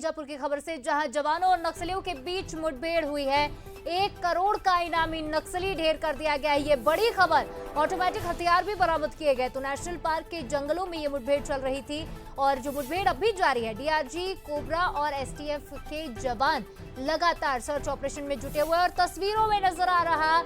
बीजापुर की खबर से, जहां जवानों और नक्सलियों के बीच मुठभेड़ हुई है। 1 करोड़ का इनामी नक्सली ढेर कर दिया गया है। ये बड़ी खबर। ऑटोमेटिक हथियार भी बरामद किए गए। तो नेशनल पार्क के जंगलों में ये मुठभेड़ चल रही थी और जो मुठभेड़ अभी जारी है, डीआरजी, कोबरा और एसटीएफ के जवान लगातार सर्च ऑपरेशन में जुटे हुए हैं। और तस्वीरों में नजर आ रहा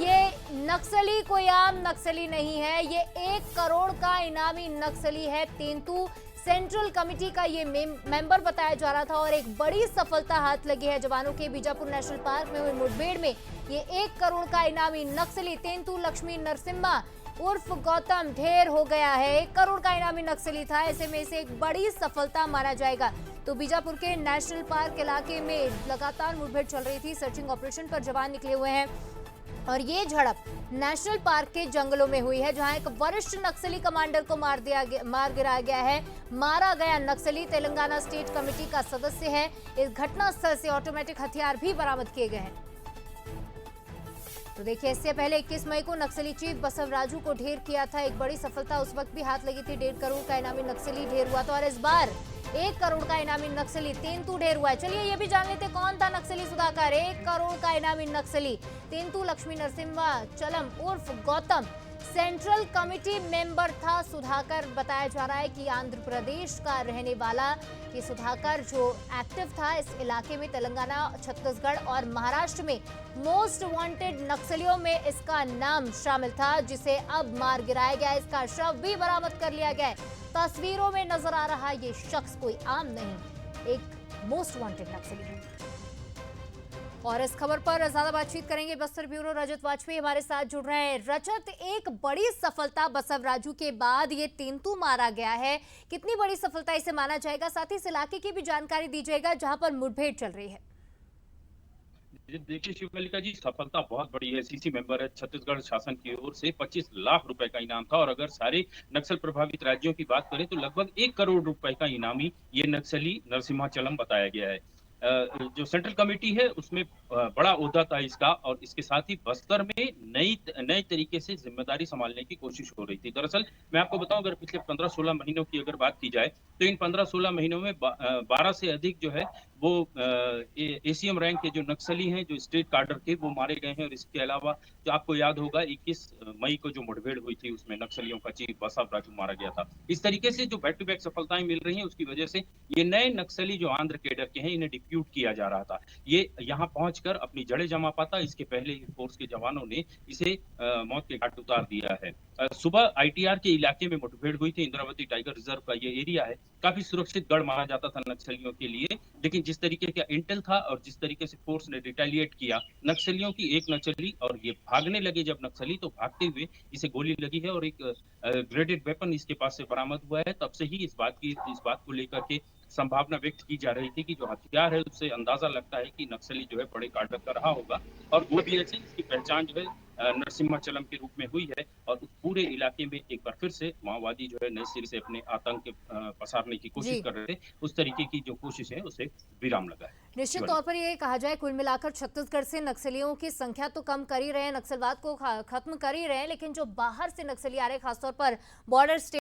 ये नक्सली कोई आम नक्सली नहीं है, ये 1 करोड़ का इनामी नक्सली है। तेंतु सेंट्रल कमेटी का ये मेंबर बताया जा रहा था और एक बड़ी सफलता हाथ लगी है जवानों के। बीजापुर नेशनल पार्क में हुई मुठभेड़ में ये 1 करोड़ का इनामी नक्सली तेंतु लक्ष्मी नरसिम्हा उर्फ गौतम ढेर हो गया है। 1 करोड़ का इनामी नक्सली था, ऐसे में इसे एक बड़ी सफलता माना जाएगा। तो बीजापुर के नेशनल पार्क इलाके में लगातार मुठभेड़ चल रही थी। सर्चिंग ऑपरेशन पर जवान निकले हुए हैं और ये झड़प नेशनल पार्क के जंगलों में हुई है, जहां एक वरिष्ठ नक्सली कमांडर को मार गिराया गया है। मारा गया नक्सली तेलंगाना स्टेट कमेटी का सदस्य है। इस घटना स्थल से ऑटोमेटिक हथियार भी बरामद किए गए हैं। तो देखिए, इससे पहले 21 मई को नक्सली चीफ बसव राजू को ढेर किया था। एक बड़ी सफलता उस वक्त भी हाथ लगी थी। 1.5 करोड़ का इनामी नक्सली ढेर हुआ था और इस बार 1 करोड़ का इनामी नक्सली तेंतु ढेर हुआ है। चलिए ये भी जान लेते कौन था नक्सली सुधाकर। 1 करोड़ का इनामी नक्सली तेंतु लक्ष्मी नरसिम्हा चलम उर्फ गौतम सेंट्रल कमेटी मेंबर था। सुधाकर बताया जा रहा है कि आंध्र प्रदेश का रहने वाला ये सुधाकर जो एक्टिव था इस इलाके में, तेलंगाना, छत्तीसगढ़ और महाराष्ट्र में मोस्ट वांटेड नक्सलियों में इसका नाम शामिल था, जिसे अब मार गिराया गया। इसका शव भी बरामद कर लिया गया है। तस्वीरों में नजर आ रहा ये शख्स कोई आम नहीं, एक मोस्ट वांटेड नक्सली है। और इस खबर पर ज्यादा बातचीत करेंगे बस्तर ब्यूरो रजत वाजपेयी हमारे साथ जुड़ रहे हैं। रजत, एक बड़ी सफलता बसव राजू के बाद ये तेंतु मारा गया है, कितनी बड़ी सफलता इसे माना जाएगा? साथ ही इस इलाके की भी जानकारी दीजिएगा जहां पर मुठभेड़ चल रही है। देखिए शिवकलिका जी, सफलता बहुत बड़ी है। सीसी मेंबर है। छत्तीसगढ़ शासन की ओर से 25 लाख रुपए का इनाम था और अगर सारे नक्सल प्रभावित राज्यों की बात करें तो लगभग 1 करोड़ रुपए का इनामी ये नक्सली नरसिम्हाचलम बताया गया है। जो सेंट्रल कमेटी है उसमें बड़ा ओहदा था इसका और इसके साथ ही बस्तर में नए तरीके से जिम्मेदारी संभालने की कोशिश हो रही थी। दरअसल मैं आपको बताऊं, अगर पिछले 15-16 महीनों की अगर बात की जाए तो इन 15-16 महीनों में 12 से अधिक जो है वो एसीएम रैंक के जो नक्सली हैं, जो स्टेट कार्डर के, वो मारे गए हैं। और इसके अलावा जो आपको याद होगा 21 मई को जो मुठभेड़ हुई थी उसमें नक्सलियों का चीफ बसव राजू मारा गया था। इस तरीके से जो बैक टू बैक सफलताएं मिल रही हैं उसकी वजह से ये नए नक्सली जो आंध्र कैडर के हैं इन्हें डिप्यूट किया जा रहा था। ये यहाँ पहुंचकर अपनी जड़ें जमा पाता, इसके पहले ही फोर्स के जवानों ने इसे मौत के घाट उतार दिया है। सुबह आईटीआर के इलाके में मुठभेड़ हुई थी। इंद्रावती टाइगर रिजर्व का ये एरिया है, काफी सुरक्षित गढ़ माना जाता था नक्सलियों के लिए, लेकिन जिस तरीके का इंटेल था और जिस तरीके से फोर्स ने रिटेलिएट किया नक्सलियों की, एक नक्सली और ये भागने लगे जब नक्सली, तो भागते हुए इसे गोली लगी है और एक ग्रेडेड वेपन इसके पास से बरामद हुआ है। तब से ही इस बात को लेकर के संभावना व्यक्त की जा रही थी कि जो हथियार है उससे अंदाजा लगता है कि नक्सली जो है बड़े कार्डर का रहा होगा और वो भी ऐसे इसकी पहचान जो है नरसिम्हाचलम के रूप में हुई है। और उस पूरे इलाके में एक बार फिर से माओवादी जो है नए सिरे से अपने आतंक पसारने की कोशिश कर रहे थे। उस तरीके की जो कोशिश है उसे विराम लगा है। निश्चित तौर पर ये कहा जाए, कुल मिलाकर छत्तीसगढ़ से नक्सलियों की संख्या तो कम कर ही रहे हैं, नक्सलवाद को खत्म कर ही रहे हैं, लेकिन जो बाहर से नक्सली आ रहे हैं, खासतौर पर बॉर्डर स्टेट